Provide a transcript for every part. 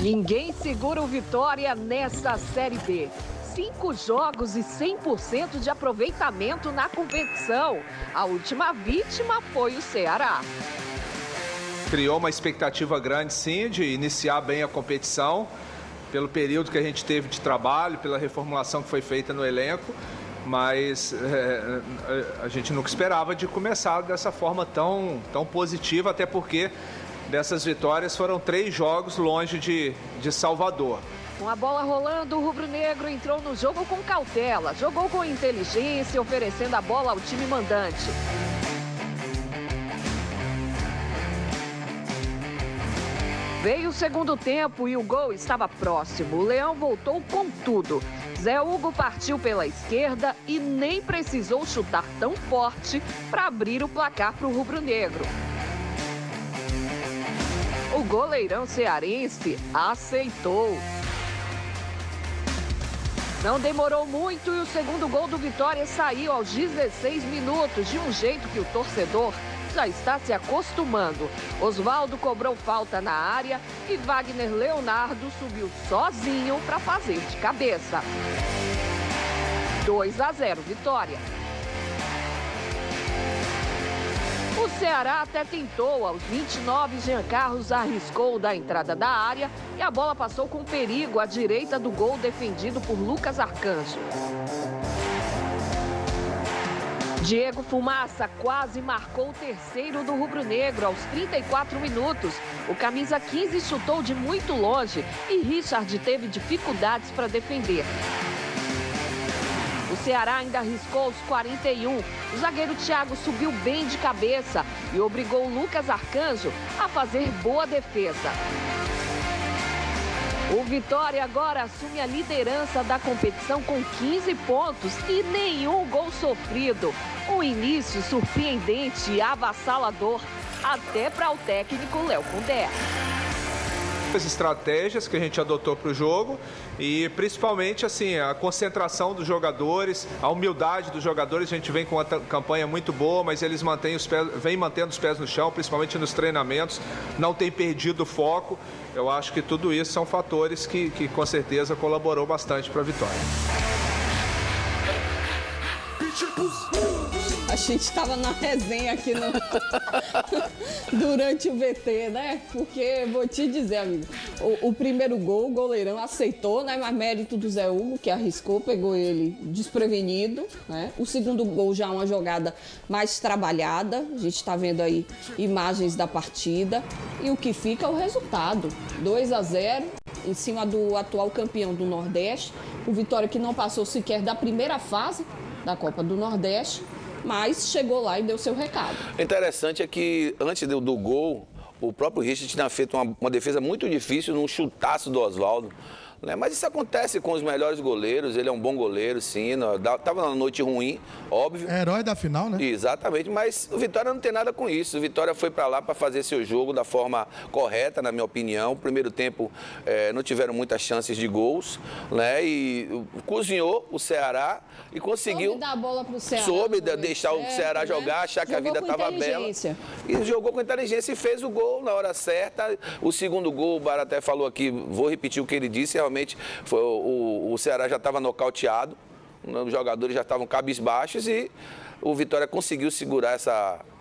Ninguém segura o Vitória nesta Série B. 5 jogos e 100% de aproveitamento na competição. A última vítima foi o Ceará. Criou uma expectativa grande, sim, de iniciar bem a competição, pelo período que a gente teve de trabalho, pela reformulação que foi feita no elenco, mas a gente nunca esperava de começar dessa forma tão positiva, até porque dessas vitórias foram 3 jogos longe de Salvador. Com a bola rolando, o rubro-negro entrou no jogo com cautela, jogou com inteligência, oferecendo a bola ao time mandante. Veio o segundo tempo e o gol estava próximo. O Leão voltou com tudo. Zé Hugo partiu pela esquerda e nem precisou chutar tão forte para abrir o placar para o rubro-negro. O goleirão cearense aceitou. Não demorou muito e o segundo gol do Vitória saiu aos 16 minutos, de um jeito que o torcedor já está se acostumando. Osvaldo cobrou falta na área e Wagner Leonardo subiu sozinho para fazer de cabeça. 2-0 Vitória. O Ceará até tentou. Aos 29, Jean Carlos arriscou da entrada da área e a bola passou com perigo à direita do gol defendido por Lucas Arcanjo. Diego Fumaça quase marcou o terceiro do rubro-negro aos 34 minutos. O camisa 15 chutou de muito longe e Richard teve dificuldades para defender. O Ceará ainda arriscou aos 41. O zagueiro Thiago subiu bem de cabeça e obrigou o Lucas Arcanjo a fazer boa defesa. O Vitória agora assume a liderança da competição com 15 pontos e nenhum gol sofrido. Um início surpreendente e avassalador, até para o técnico Léo Condé. As estratégias que a gente adotou para o jogo e principalmente assim a concentração dos jogadores, a humildade dos jogadores. A gente vem com uma campanha muito boa, mas eles vêm mantendo os pés no chão, principalmente nos treinamentos, não tem perdido o foco. Eu acho que tudo isso são fatores que com certeza colaborou bastante para a vitória. A gente estava na resenha aqui durante o VT, né? Porque, vou te dizer, amigo, o primeiro gol, o goleirão aceitou, né? Mas mérito do Zé Hugo, que arriscou, pegou ele desprevenido, né? O segundo gol já uma jogada mais trabalhada. A gente está vendo aí imagens da partida. E o que fica é o resultado. 2-0 em cima do atual campeão do Nordeste. O Vitória que não passou sequer da primeira fase da Copa do Nordeste, mas chegou lá e deu seu recado. O interessante é que antes do gol, o próprio Richard tinha feito uma defesa muito difícil num chutaço do Osvaldo. Né? Mas isso acontece com os melhores goleiros, ele é um bom goleiro, sim, estava numa noite ruim, óbvio. É herói da final, né? Exatamente, mas o Vitória não tem nada com isso. O Vitória foi para lá para fazer seu jogo da forma correta, na minha opinião. O primeiro tempo não tiveram muitas chances de gols, né? E cozinhou o Ceará e conseguiu... Soube dar a bola pro Ceará. Soube deixar o Ceará jogar, achar que a vida estava bela. E jogou com inteligência e fez o gol na hora certa. O segundo gol, o Baraté falou aqui, vou repetir o que ele disse, realmente foi, o Ceará já estava nocauteado, os jogadores já estavam cabisbaixos e o Vitória conseguiu segurar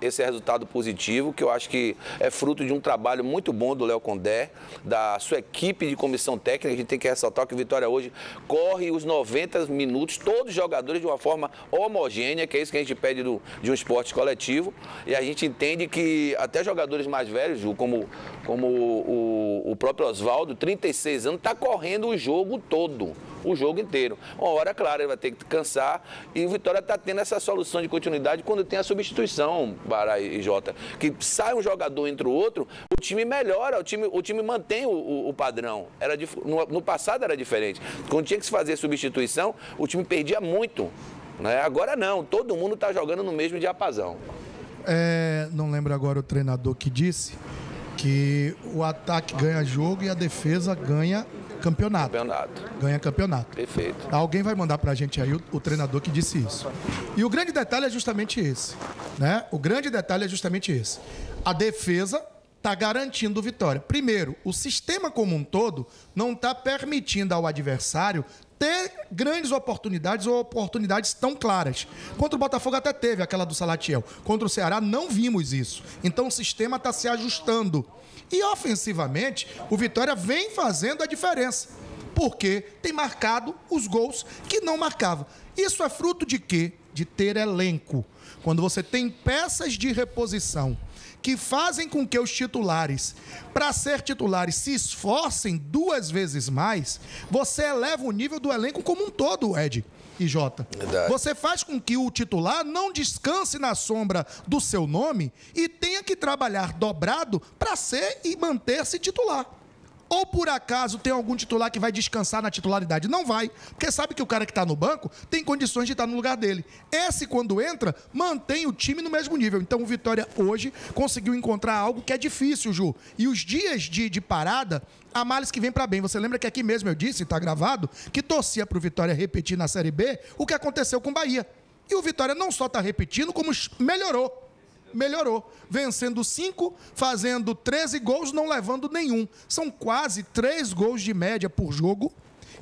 esse resultado positivo, que eu acho que é fruto de um trabalho muito bom do Léo Condé, da sua equipe de comissão técnica. A gente tem que ressaltar que o Vitória hoje corre os 90 minutos, todos os jogadores de uma forma homogênea, que é isso que a gente pede de um esporte coletivo. E a gente entende que até jogadores mais velhos, Ju, como o próprio Osvaldo, 36 anos, está correndo o jogo todo. O jogo inteiro. Uma hora, claro, ele vai ter que cansar e o Vitória está tendo essa solução de continuidade quando tem a substituição, Bará e Jota, que sai um jogador entre o outro, o time melhora, o time mantém o padrão. No passado era diferente. Quando tinha que se fazer substituição, o time perdia muito. Né? Agora não, todo mundo está jogando no mesmo diapasão. Não lembro agora o treinador que disse que o ataque ganha jogo e a defesa ganha campeonato. Ganha campeonato. Perfeito. Alguém vai mandar pra gente aí o treinador que disse isso. E o grande detalhe é justamente esse, né? O grande detalhe é justamente esse. A defesa está garantindo vitória. Primeiro, o sistema como um todo não está permitindo ao adversário ter grandes oportunidades ou oportunidades tão claras. Contra o Botafogo até teve aquela do Salatiel. Contra o Ceará não vimos isso. Então o sistema está se ajustando. E ofensivamente, o Vitória vem fazendo a diferença. Porque tem marcado os gols que não marcava. Isso é fruto de quê? De ter elenco. Quando você tem peças de reposição que fazem com que os titulares, para ser titulares, se esforcem 2 vezes mais, você eleva o nível do elenco como um todo, Ed e Jota. Verdade. Você faz com que o titular não descanse na sombra do seu nome e tenha que trabalhar dobrado para ser e manter-se titular. Ou por acaso tem algum titular que vai descansar na titularidade? Não vai, porque sabe que o cara que está no banco tem condições de estar no lugar dele. Esse, quando entra, mantém o time no mesmo nível. Então o Vitória hoje conseguiu encontrar algo que é difícil, Ju. E os dias de parada, há males que vem para bem. Você lembra que aqui mesmo eu disse, está gravado, que torcia para o Vitória repetir na Série B o que aconteceu com o Bahia. E o Vitória não só está repetindo, como melhorou. Vencendo 5, fazendo 13 gols, não levando nenhum. São quase 3 gols de média por jogo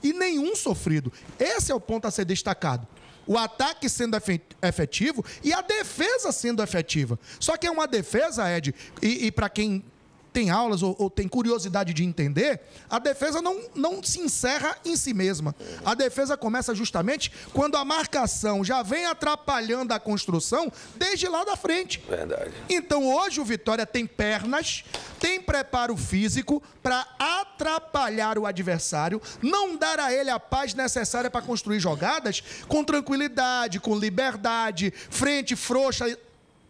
e nenhum sofrido. Esse é o ponto a ser destacado. O ataque sendo efetivo e a defesa sendo efetiva. Só que é uma defesa, Ed, e para quem tem aulas ou tem curiosidade de entender, a defesa não se encerra em si mesma. A defesa começa justamente quando a marcação já vem atrapalhando a construção desde lá da frente. Verdade. Então hoje o Vitória tem pernas, tem preparo físico para atrapalhar o adversário, não dar a ele a paz necessária para construir jogadas com tranquilidade, com liberdade, frente frouxa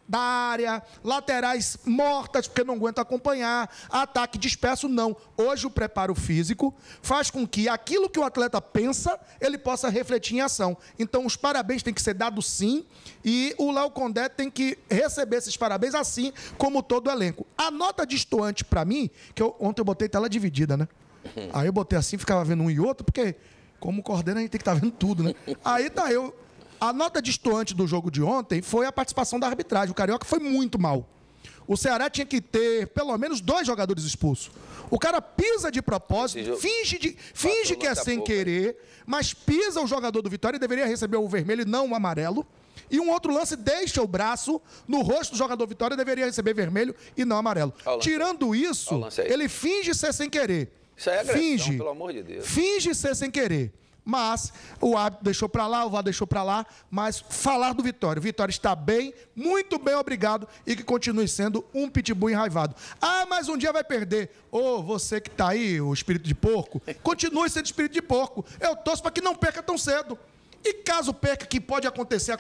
da área, laterais mortas porque não aguenta acompanhar, ataque disperso, não. Hoje o preparo físico faz com que aquilo que o atleta pensa, ele possa refletir em ação. Então os parabéns têm que ser dados sim, e o Léo Condé tem que receber esses parabéns assim como todo o elenco. A nota destoante para mim, que ontem eu botei tela dividida, né? Aí eu botei assim, ficava vendo um e outro, porque como coordena a gente tem que estar vendo tudo, né? Aí tá eu... A nota destoante do jogo de ontem foi a participação da arbitragem. O Carioca foi muito mal. O Ceará tinha que ter pelo menos 2 jogadores expulsos. O cara pisa de propósito, finge que é sem querer, mas pisa o jogador do Vitória e deveria receber o vermelho e não o amarelo. E um outro lance deixa o braço no rosto do jogador Vitória e deveria receber vermelho e não amarelo. Tirando isso, ele finge ser sem querer. Isso aí é agressão, pelo amor de Deus. Finge ser sem querer. Mas o árbitro deixou para lá, o VAR deixou para lá, mas falar do Vitória. O Vitória está bem, muito bem, obrigado, e que continue sendo um pitbull enraivado. Ah, mas um dia vai perder. Ô, você que está aí, o espírito de porco, continue sendo espírito de porco. Eu torço para que não perca tão cedo. E caso perca, que pode acontecer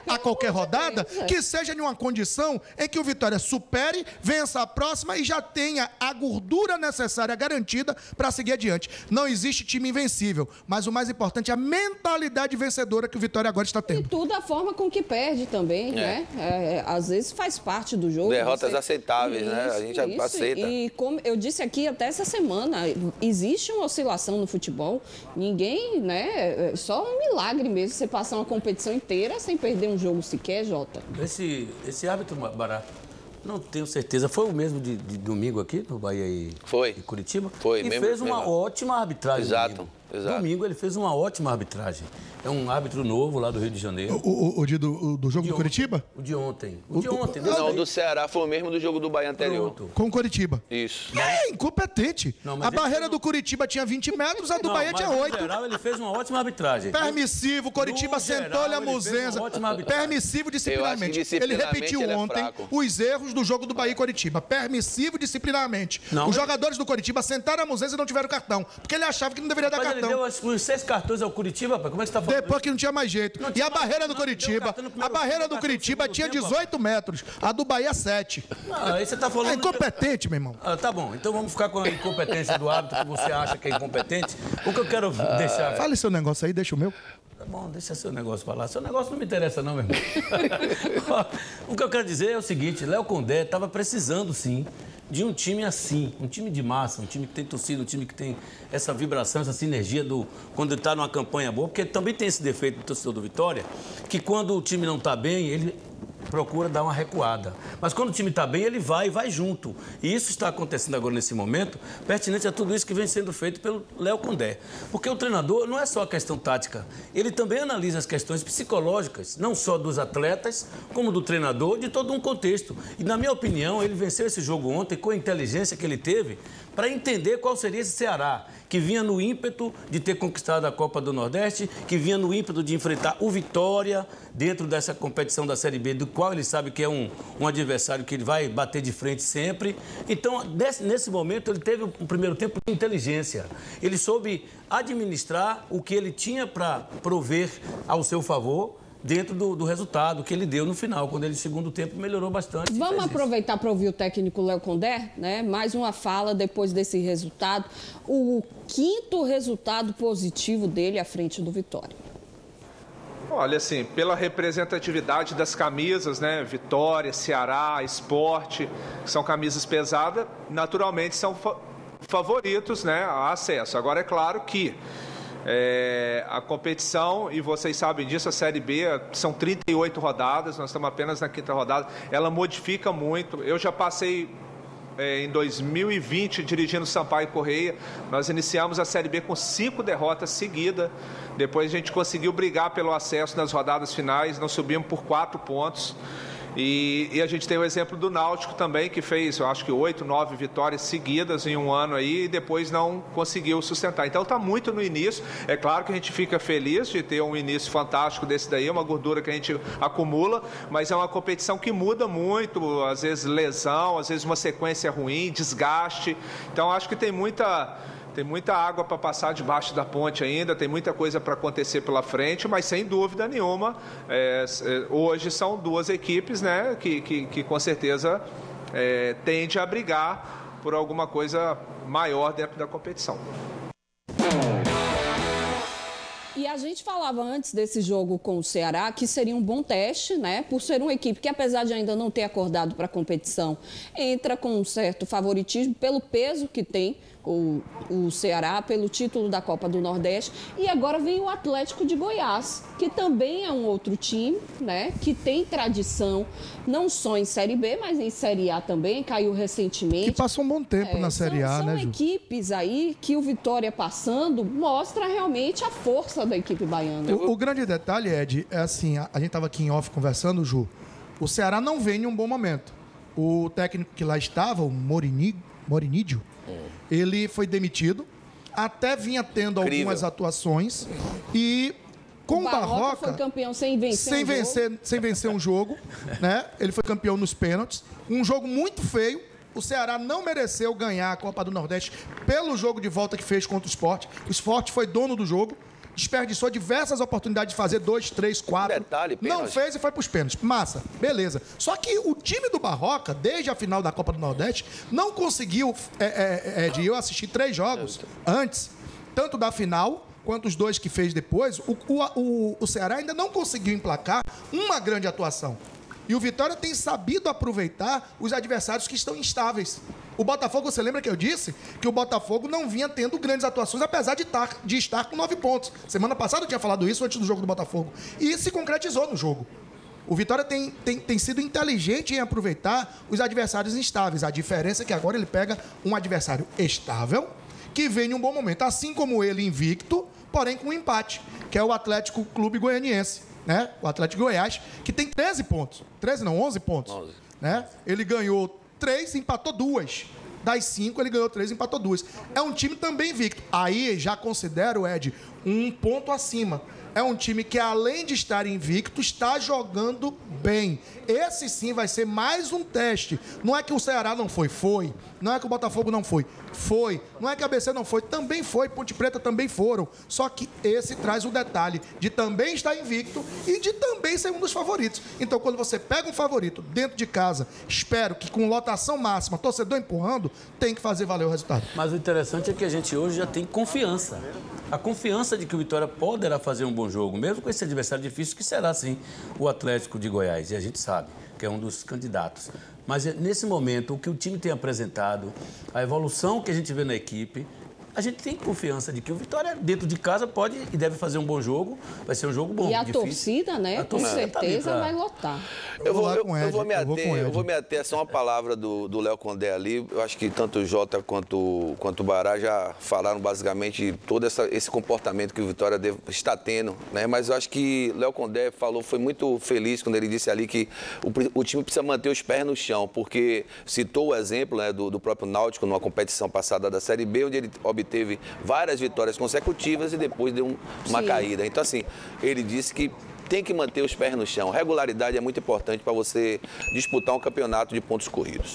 a qualquer rodada, que seja em uma condição em que o Vitória supere, vença a próxima e já tenha a gordura necessária garantida para seguir adiante. Não existe time invencível, mas o mais importante é a mentalidade vencedora que o Vitória agora está tendo. E tudo a forma com que perde também, né? Às vezes faz parte do jogo. Derrotas aceitáveis, né? A gente aceita. E como eu disse aqui até essa semana, existe uma oscilação no futebol. Ninguém, né? Só um milagre mesmo, você passar uma competição inteira sem perder um jogo sequer, Jota. Esse árbitro, Bará, não tenho certeza. Foi o mesmo de domingo aqui, no Bahia e Curitiba? Foi. E fez uma ótima arbitragem. Exato. Domingo ele fez uma ótima arbitragem. É um árbitro novo lá do Rio de Janeiro. Do jogo do Curitiba? O de ontem. O de ontem. Não, o do Ceará foi o mesmo do jogo do Bahia anterior. Pronto. Com o Curitiba. Isso. É incompetente. A barreira do Curitiba tinha 20 metros, a do Bahia tinha 8. No geral, ele fez uma ótima arbitragem. Permissivo, Curitiba sentou-lhe a muzenza. Permissivo disciplinarmente. Ele repetiu ontem os erros do jogo do Bahia e Curitiba. Permissivo disciplinarmente. Os jogadores do Curitiba sentaram a muzenza e não tiveram cartão. Porque ele achava que não deveria dar cartão. Ele deu os 6 cartões ao Curitiba, como é que você está falando? Depois que não tinha mais jeito. E a barreira do Curitiba? A barreira do Curitiba tinha 18 metros. A do Bahia, 7. Aí você está falando... É incompetente, meu irmão. Tá bom. Então vamos ficar com a incompetência do árbitro que você acha que é incompetente. O que eu quero deixar... Fale seu negócio aí, deixa o meu. Tá bom, deixa seu negócio falar. Seu negócio não me interessa não, meu irmão. O que eu quero dizer é o seguinte, Léo Condé estava precisando, sim, de um time assim, um time de massa, um time que tem torcida, um time que tem essa vibração, essa sinergia quando ele está numa campanha boa, porque também tem esse defeito do torcedor do Vitória, que quando o time não está bem, ele procura dar uma recuada. Mas quando o time está bem, ele vai junto. E isso está acontecendo agora nesse momento, pertinente a tudo isso que vem sendo feito pelo Léo Condé. Porque o treinador não é só a questão tática, ele também analisa as questões psicológicas, não só dos atletas, como do treinador, de todo um contexto. E, na minha opinião, ele venceu esse jogo ontem com a inteligência que ele teve para entender qual seria esse Ceará, que vinha no ímpeto de ter conquistado a Copa do Nordeste, que vinha no ímpeto de enfrentar o Vitória dentro dessa competição da Série B, do qual ele sabe que é um adversário que ele vai bater de frente sempre. Então, nesse momento, ele teve um primeiro tempo de inteligência. Ele soube administrar o que ele tinha para prover ao seu favor, dentro do resultado que ele deu no final, quando ele, no segundo tempo, melhorou bastante. Vamos aproveitar para ouvir o técnico Léo Condé, né? Mais uma fala depois desse resultado. O 5º resultado positivo dele à frente do Vitória. Olha, assim, pela representatividade das camisas, né? Vitória, Ceará, Sport, que são camisas pesadas, naturalmente são favoritos, né, a acesso. Agora, é claro que a competição, e vocês sabem disso, a Série B são 38 rodadas, nós estamos apenas na 5ª rodada, ela modifica muito. Eu já passei em 2020 dirigindo Sampaio Correia, nós iniciamos a Série B com 5 derrotas seguidas, depois a gente conseguiu brigar pelo acesso nas rodadas finais, nós subimos por 4 pontos. E a gente tem o exemplo do Náutico também, que fez, eu acho que 8, 9 vitórias seguidas em um ano aí e depois não conseguiu sustentar. Então está muito no início. É claro que a gente fica feliz de ter um início fantástico desse daí, uma gordura que a gente acumula, mas é uma competição que muda muito, às vezes lesão, às vezes uma sequência ruim, desgaste. Então acho que tem muita água para passar debaixo da ponte ainda, tem muita coisa para acontecer pela frente, mas sem dúvida nenhuma, hoje são 2 equipes, né, que com certeza tende a brigar por alguma coisa maior dentro da competição. E a gente falava antes desse jogo com o Ceará que seria um bom teste, né? Por ser uma equipe que, apesar de ainda não ter acordado para a competição, entra com um certo favoritismo pelo peso que tem o Ceará, pelo título da Copa do Nordeste. E agora vem o Atlético de Goiás, que também é um outro time, né? Que tem tradição, não só em Série B, mas em Série A também, caiu recentemente. Que passou um bom tempo na Série A, né, Ju? São equipes aí que o Vitória passando mostra realmente a força da equipe baiana. O grande detalhe, Ed, é assim, a gente estava aqui em off conversando, Ju, o Ceará não vem em um bom momento. O técnico que lá estava, o Morinídio, ele foi demitido, até vinha tendo algumas atuações e com o Barroca foi campeão sem vencer um jogo, né? Ele foi campeão nos pênaltis, um jogo muito feio. O Ceará não mereceu ganhar a Copa do Nordeste pelo jogo de volta que fez contra o Sport. O Sport foi dono do jogo, desperdiçou diversas oportunidades de fazer 2, 3, 4. Detalhe, não fez e foi para os pênaltis. Massa, beleza. Só que o time do Barroca, desde a final da Copa do Nordeste, não conseguiu. Eu assisti 3 jogos antes, tanto da final quanto os 2 que fez depois. O Ceará ainda não conseguiu emplacar uma grande atuação. E o Vitória tem sabido aproveitar os adversários que estão instáveis. O Botafogo, você lembra que eu disse que o Botafogo não vinha tendo grandes atuações, apesar de estar com 9 pontos. Semana passada eu tinha falado isso antes do jogo do Botafogo. E se concretizou no jogo. O Vitória tem sido inteligente em aproveitar os adversários instáveis. A diferença é que agora ele pega um adversário estável, que vem em um bom momento. Assim como ele invicto, porém com um empate, que é o Atlético Clube Goianiense. Né? O Atlético Goiás, que tem 13 pontos. 11 pontos. 11. Né? Ele ganhou 3, empatou 2. Das 5, ele ganhou 3, empatou 2. É um time também invicto. Aí já considero, Ed, um ponto acima. É um time que, além de estar invicto, está jogando bem. Esse sim vai ser mais um teste. Não é que o Ceará não foi, foi. Não é que o Botafogo não foi, foi. Não é que a ABC não foi, também foi. Ponte Preta também foram. Só que esse traz o detalhe de também estar invicto e de também ser um dos favoritos. Então, quando você pega um favorito dentro de casa, espero que com lotação máxima, torcedor empurrando, tem que fazer valer o resultado. Mas o interessante é que a gente hoje já tem confiança. A confiança de que o Vitória poderá fazer um bom jogo, mesmo com esse adversário difícil, que será, sim, o Atlético de Goiás. E a gente sabe que é um dos candidatos. Mas, nesse momento, o que o time tem apresentado, a evolução que a gente vê na equipe, a gente tem confiança de que o Vitória, dentro de casa, pode e deve fazer um bom jogo. Vai ser um jogo bom, e a difícil. Torcida, né, com certeza vai lotar. Eu vou me ater a só uma palavra do Léo Condé ali. Eu acho que tanto o Jota quanto o Bará já falaram basicamente todo esse comportamento que o Vitória está tendo, né? Mas eu acho que Léo Condé foi muito feliz quando ele disse ali que o time precisa manter os pés no chão, porque citou o exemplo, né, do próprio Náutico numa competição passada da Série B, onde ele obteve várias vitórias consecutivas e depois deu uma caída. Então, assim, ele disse que tem que manter os pés no chão. Regularidade é muito importante para você disputar um campeonato de pontos corridos.